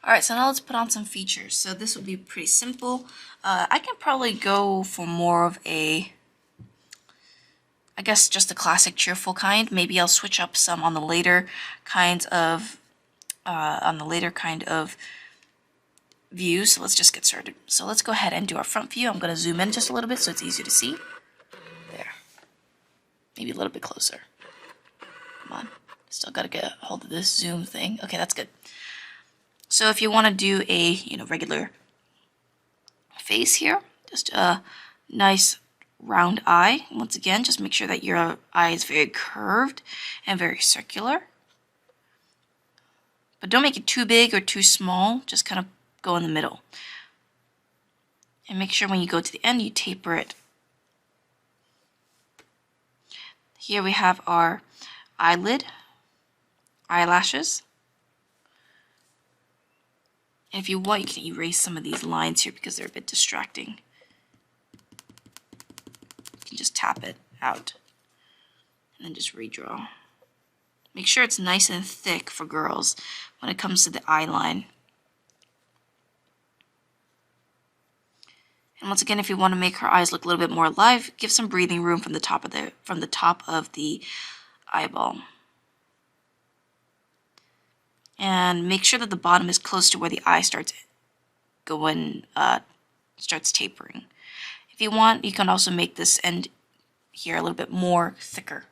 Alright, so now let's put on some features. So this would be pretty simple. I can probably go for more of a, I guess just a classic cheerful kind. Maybe I'll switch up some on the later kinds of, view. So let's just get started. So let's go ahead and do our front view. I'm going to zoom in just a little bit so it's easier to see. There. Maybe a little bit closer. Come on. Still got to get a hold of this zoom thing. Okay, that's good. So if you want to do a, regular face here, just a nice round eye. Once again, just make sure that your eye is very curved and very circular. But don't make it too big or too small. Just kind of go in the middle. And make sure when you go to the end, you taper it. Here we have our eyelashes. And if you want, you can erase some of these lines here because they're a bit distracting. You can just tap it out and then just redraw. Make sure it's nice and thick for girls when it comes to the eye line. And once again, if you want to make her eyes look a little bit more alive, give some breathing room from the top of the eyeball. And make sure that the bottom is close to where the eye starts tapering. If you want, you can also make this end here a little bit more thicker.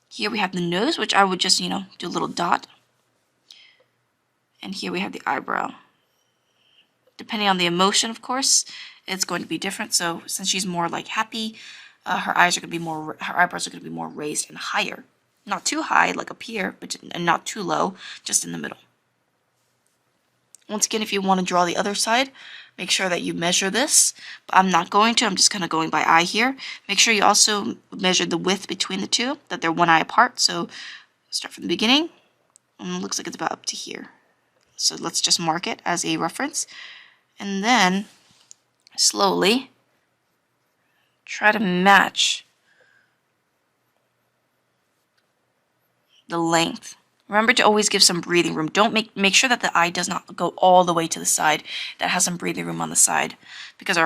Here we have the nose, which I would just, do a little dot. And here we have the eyebrow. Depending on the emotion, of course, it's going to be different. So since she's more like happy, her eyebrows are going to be more raised and higher. Not too high, like up here, and not too low, just in the middle. Once again, if you want to draw the other side, make sure that you measure this. But I'm not going to, I'm just kind of going by eye here. Make sure you also measure the width between the two, that they're one eye apart. So start from the beginning, and it looks like it's about up to here. So let's just mark it as a reference. And then, slowly, try to match the length. Remember to always give some breathing room. Don't make sure that the eye does not go all the way to the side. That has some breathing room on the side, because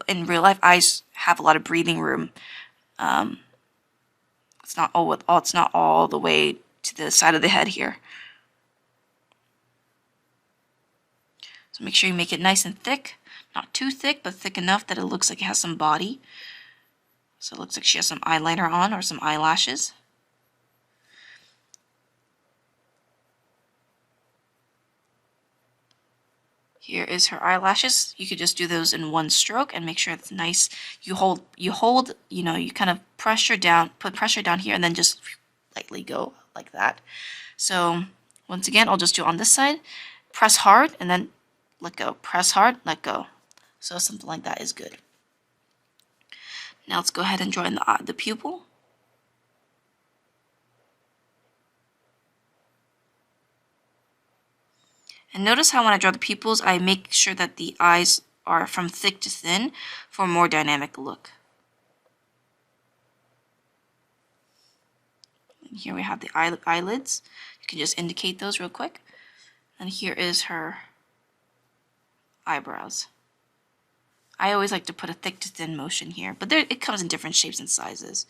in real life eyes have a lot of breathing room. It's not all the way to the side of the head here. So make sure you make it nice and thick, not too thick, but thick enough that it looks like it has some body. So it looks like she has some eyeliner on or some eyelashes. Here is her eyelashes. You could just do those in one stroke and make sure it's nice. You kind of put pressure down here and then just lightly go like that. So once again, I'll just do on this side. Press hard and then let go. Press hard, let go. So something like that is good. Now let's go ahead and draw in the pupil. And notice how when I draw the pupils, I make sure that the eyes are from thick to thin for a more dynamic look. And here we have the eyelids. You can just indicate those real quick. And here is her eyebrows. I always like to put a thick to thin motion here, but it comes in different shapes and sizes.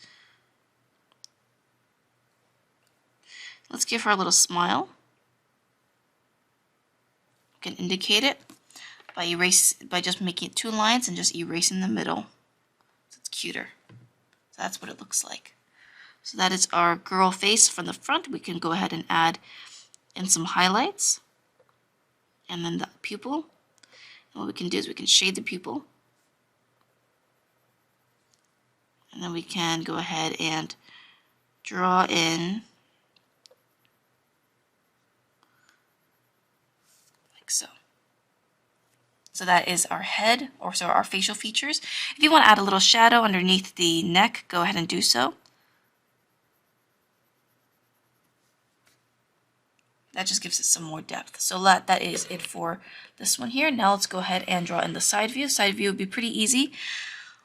Let's give her a little smile. You can indicate it by just making it two lines and just erasing the middle. So it's cuter. So that's what it looks like. So that is our girl face from the front. We can go ahead and add in some highlights. And then the pupil. And what we can do is we can shade the pupil. And then we can go ahead and draw in like so. So that is our head, or so our facial features. If you want to add a little shadow underneath the neck, go ahead and do so. That just gives it some more depth. So that is it for this one here. Now let's go ahead and draw in the side view. Side view would be pretty easy.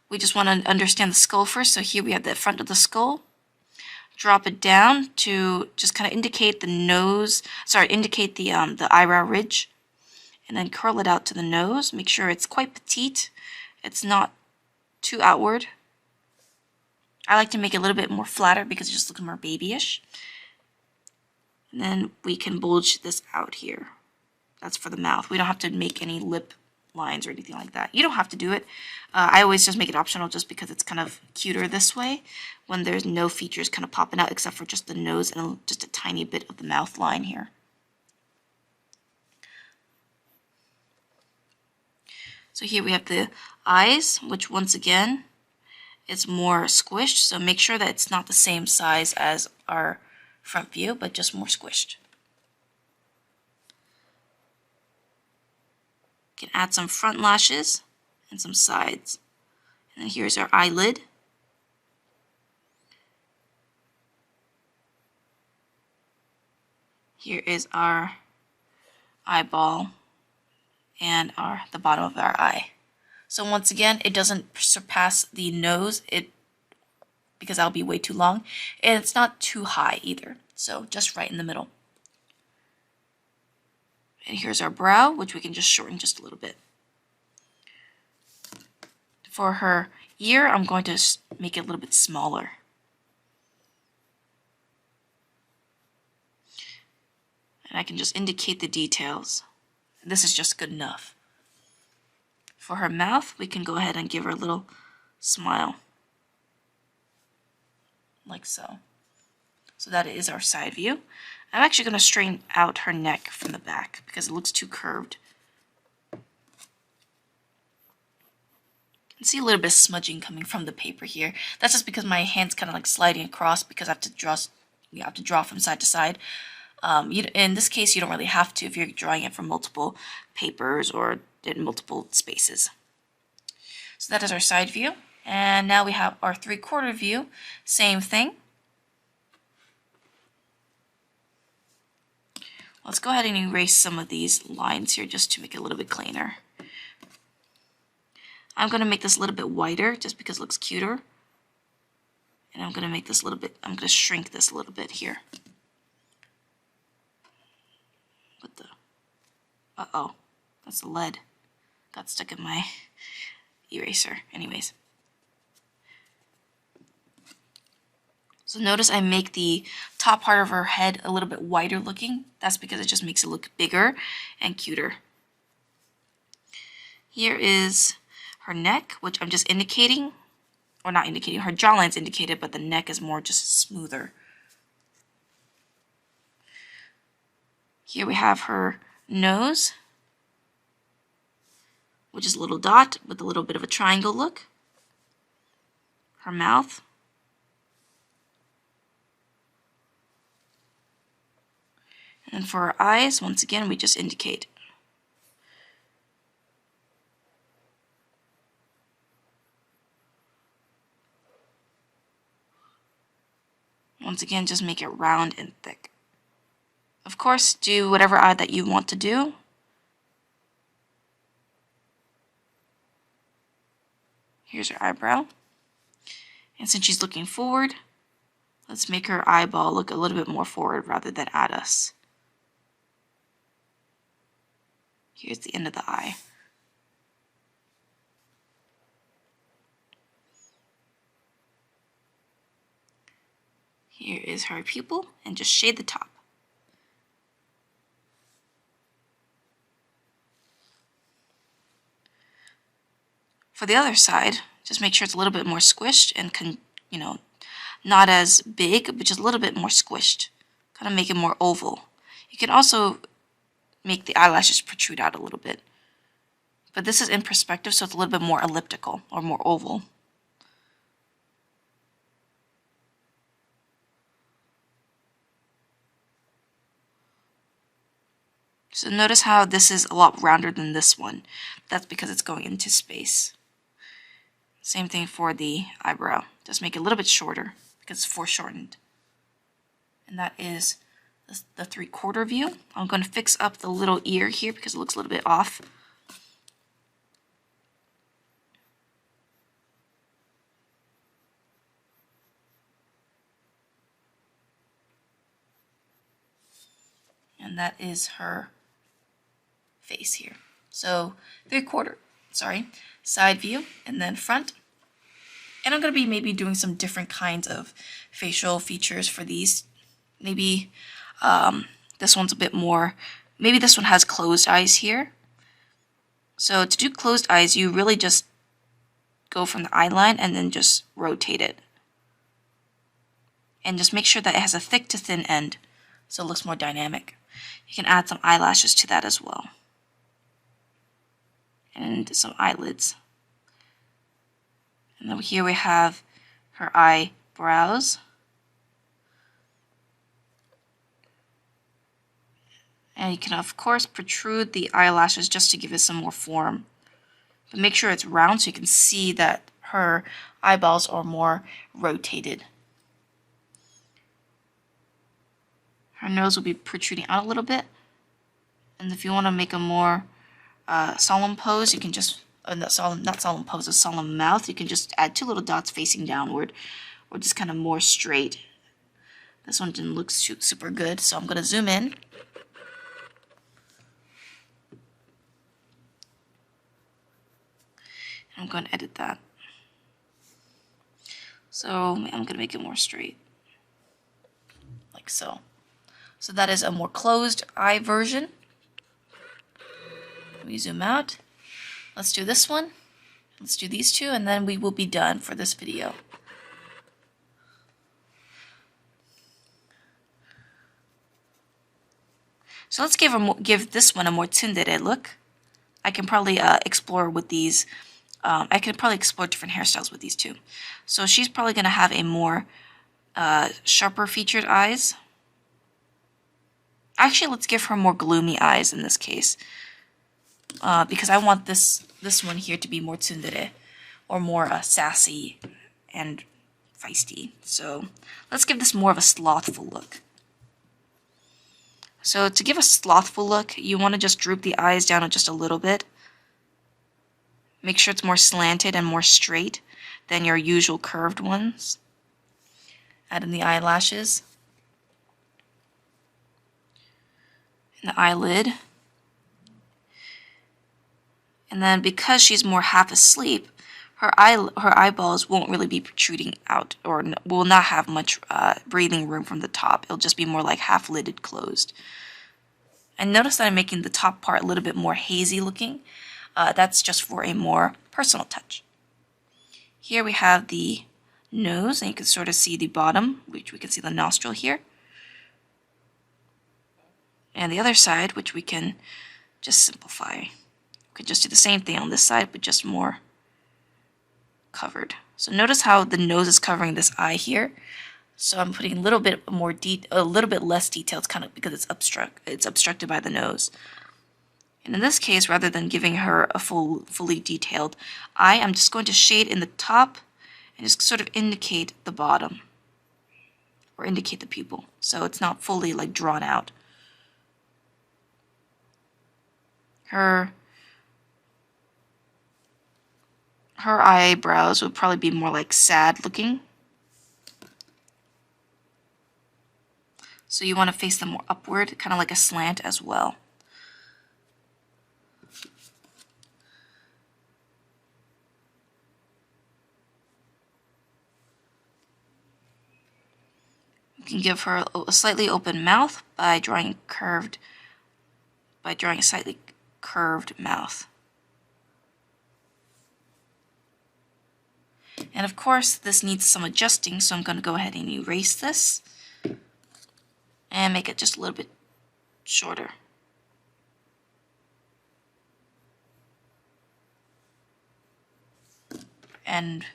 We just want to understand the skull first. So here we have the front of the skull. drop it down to just kind of indicate the nose, indicate the eyebrow ridge, and then curl it out to the nose. Make sure it's quite petite. It's not too outward. I like to make it a little bit more flatter because it just looks more babyish. And then we can bulge this out here. That's for the mouth. We don't have to make any lip lines or anything like that. You don't have to do it. I always just make it optional just because it's kind of cuter this way when there's no features kind of popping out except for just the nose and just a tiny bit of the mouth line here. So here we have the eyes, which once again is more squished, so make sure that it's not the same size as our front view, but just more squished. You can add some front lashes and some sides. And then here's our eyelid. Here is our eyeball and the bottom of our eye. So once again, it doesn't surpass the nose because that'll be way too long, and it's not too high either, so just right in the middle. And here's our brow, which we can just shorten just a little bit. For her ear, I'm going to make it a little bit smaller. And I can just indicate the details. This is just good enough. For her mouth, we can go ahead and give her a little smile. Like so. So that is our side view. I'm actually going to straighten out her neck from the back because it looks too curved. You can see a little bit of smudging coming from the paper here. That's just because my hand's kind of like sliding across because I have to draw from side to side. In this case, you don't really have to if you're drawing it from multiple papers or in multiple spaces. So that is our side view. And now we have our 3/4 view. Same thing. Let's go ahead and erase some of these lines here just to make it a little bit cleaner. I'm going to make this a little bit wider just because it looks cuter. And I'm going to make this a little bit, I'm going to shrink this a little bit here. With the, uh-oh, that's the lead. Got stuck in my eraser. Anyways. So notice I make the top part of her head a little bit wider looking. That's because it just makes it look bigger and cuter. Here is her neck, which I'm just indicating, or not indicating, her jawline's indicated, but the neck is more just smoother. Here we have her nose, which is a little dot with a little bit of a triangle look. Her mouth. And for her eyes, once again, we just indicate. Once again, just make it round and thick. Of course, do whatever eye that you want to do. Here's her eyebrow. And since she's looking forward, let's make her eyeball look a little bit more forward rather than at us. Here's the end of the eye. Here is her pupil, and just shade the top. For the other side, just make sure it's a little bit more squished and not as big, but just a little bit more squished. Kind of make it more oval. You can also make the eyelashes protrude out a little bit. But this is in perspective, so it's a little bit more elliptical or more oval. So notice how this is a lot rounder than this one. That's because it's going into space. Same thing for the eyebrow. Just make it a little bit shorter because it's foreshortened. And that is the 3/4 view. I'm going to fix up the little ear here because it looks a little bit off. that is her face here. So 3/4, sorry, side view, and then front. And I'm going to be maybe doing some different kinds of facial features for these. Maybe this one's a bit more, maybe this one has closed eyes here. So to do closed eyes, you really just go from the eye line and then just rotate it. And just make sure that it has a thick to thin end so it looks more dynamic. You can add some eyelashes to that as well. And some eyelids. And then here we have her eyebrows. And you can of course protrude the eyelashes just to give it some more form. But make sure it's round so you can see that her eyeballs are more rotated. Her nose will be protruding out a little bit. And if you want to make a more solemn pose, you can just, not solemn pose, a solemn mouth, you can just add 2 little dots facing downward, or just kind of more straight. This one didn't look super good, so I'm going to zoom in. I'm going to edit that. So I'm going to make it more straight, like so. So that is a more closed eye version. Let me zoom out. Let's do this one. Let's do these 2, and then we will be done for this video. So let's give this one a more tsundere look. I can probably explore with these. I can probably explore different hairstyles with these 2. So she's probably going to have a more sharper featured eyes. Actually, let's give her more gloomy eyes in this case. Because I want this one here to be more tsundere, or more sassy and feisty. So let's give this more of a slothful look. So to give a slothful look, you want to just droop the eyes down just a little bit. Make sure it's more slanted and more straight than your usual curved ones. Add in the eyelashes. And the eyelid. And then because she's more half asleep, her eyeballs won't really be protruding out, or will not have much breathing room from the top. It'll just be more like half-lidded closed. And notice that I'm making the top part a little bit more hazy looking. That's just for a more personal touch. Here we have the nose, and you can sort of see the bottom, which we can see the nostril here. And the other side, which we can just simplify. We could just do the same thing on this side, but just more covered. So notice how the nose is covering this eye here. So I'm putting a little bit more a little bit less detail. It's kind of because it's obstructed by the nose. And in this case, rather than giving her a fully detailed eye, I'm just going to shade in the top and just sort of indicate the bottom, or indicate the pupil, so it's not fully like drawn out. Her eyebrows would probably be more like sad looking. So you want to face them more upward, kind of like a slant as well. You can give her a slightly open mouth by drawing a slightly curved mouth. And of course, this needs some adjusting, so I'm going to go ahead and erase this and make it just a little bit shorter. And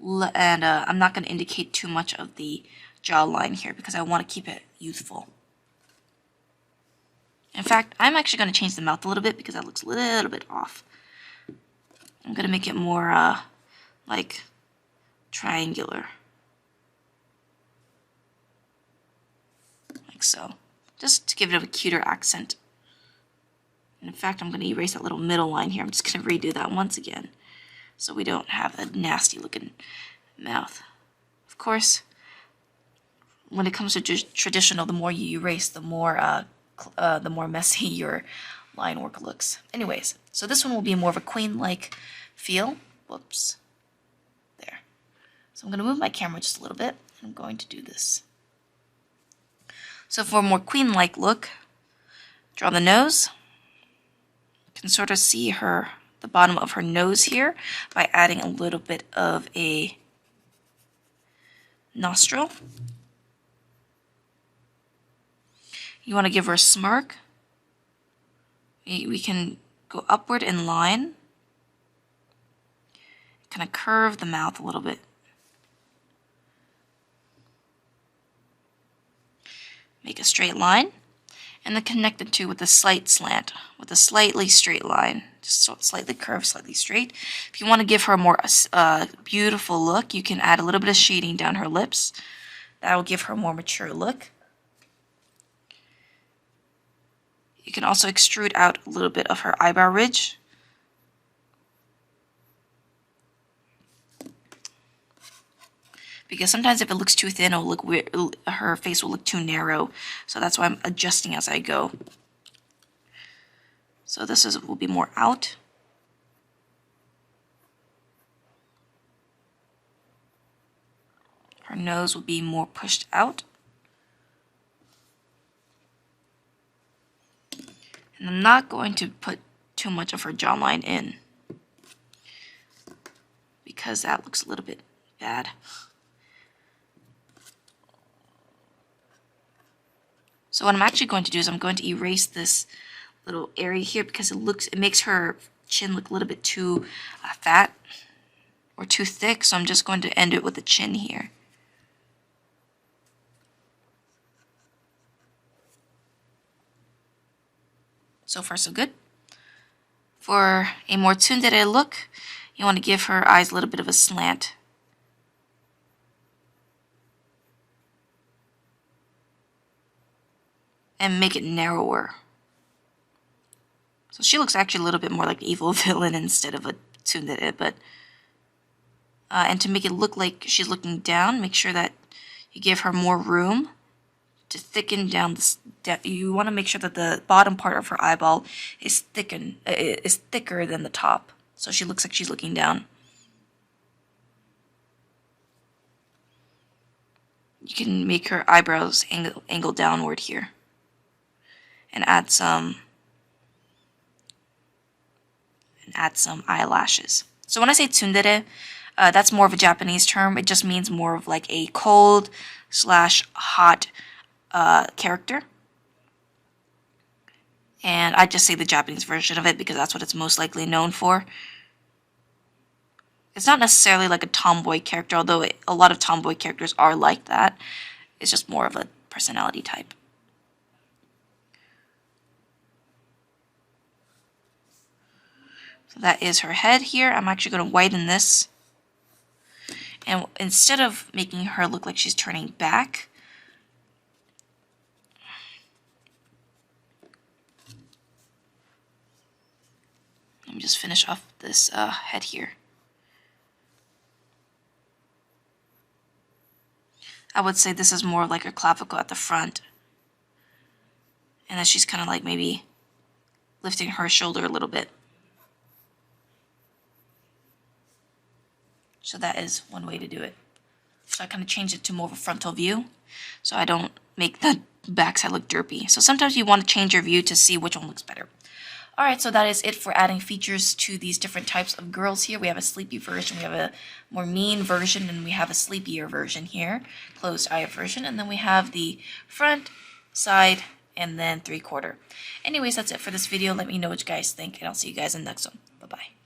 I'm not going to indicate too much of the jawline here because I want to keep it youthful. In fact, I'm actually going to change the mouth a little bit because that looks a little bit off. I'm going to make it more like triangular. Like so. Just to give it a cuter accent. And in fact, I'm going to erase that little middle line here. I'm just going to redo that once again, so we don't have a nasty looking mouth. Of course, when it comes to traditional, the more you erase, the more the more messy your line work looks. Anyways, so this one will be more of a queen-like feel. Whoops. There. So I'm going to move my camera just a little bit. I'm going to do this. So for a more queen-like look, draw the nose. You can sort of see the bottom of her nose here by adding a little bit of a nostril. You want to give her a smirk. We can go upward in line. Kind of curve the mouth a little bit. Make a straight line. And then connect the two with a slight slant, with a slightly straight line. Just so it's slightly curved, slightly straight. If you want to give her a more beautiful look, you can add a little bit of shading down her lips. That will give her a more mature look. You can also extrude out a little bit of her eyebrow ridge. Because sometimes if it looks too thin, it'll look weird, her face will look too narrow. So that's why I'm adjusting as I go. So this will be more out. Her nose will be more pushed out. And I'm not going to put too much of her jawline in, because that looks a little bit bad. So what I'm actually going to do is I'm going to erase this little area here, because it makes her chin look a little bit too fat or too thick. So I'm just going to end it with the chin here. So far so good. For a more tsundere look, you want to give her eyes a little bit of a slant. And make it narrower. So she looks actually a little bit more like an evil villain instead of a tsundere, but and to make it look like she's looking down, make sure that you give her more room to thicken down this. You want to make sure that the bottom part of her eyeball is thicker than the top, so she looks like she's looking down. You can make her eyebrows angle downward here. And add some eyelashes. So when I say tsundere, that's more of a Japanese term. It just means more of like a cold / hot character. And I just say the Japanese version of it because that's what it's most likely known for. It's not necessarily like a tomboy character, although a lot of tomboy characters are like that. It's just more of a personality type. So that is her head here. I'm actually going to whiten this. And instead of making her look like she's turning back, let me just finish off this head here. I would say this is more like a clavicle at the front. And then she's kind of like maybe lifting her shoulder a little bit. So that is one way to do it. So I kind of changed it to more of a frontal view, so I don't make the backside look derpy. So sometimes you want to change your view to see which one looks better. Alright, so that is it for adding features to these different types of girls here. We have a sleepy version, we have a more mean version, and we have a sleepier version here, closed eye version, and then we have the front, side, and then 3/4. Anyways, that's it for this video. Let me know what you guys think, and I'll see you guys in the next one. Bye-bye.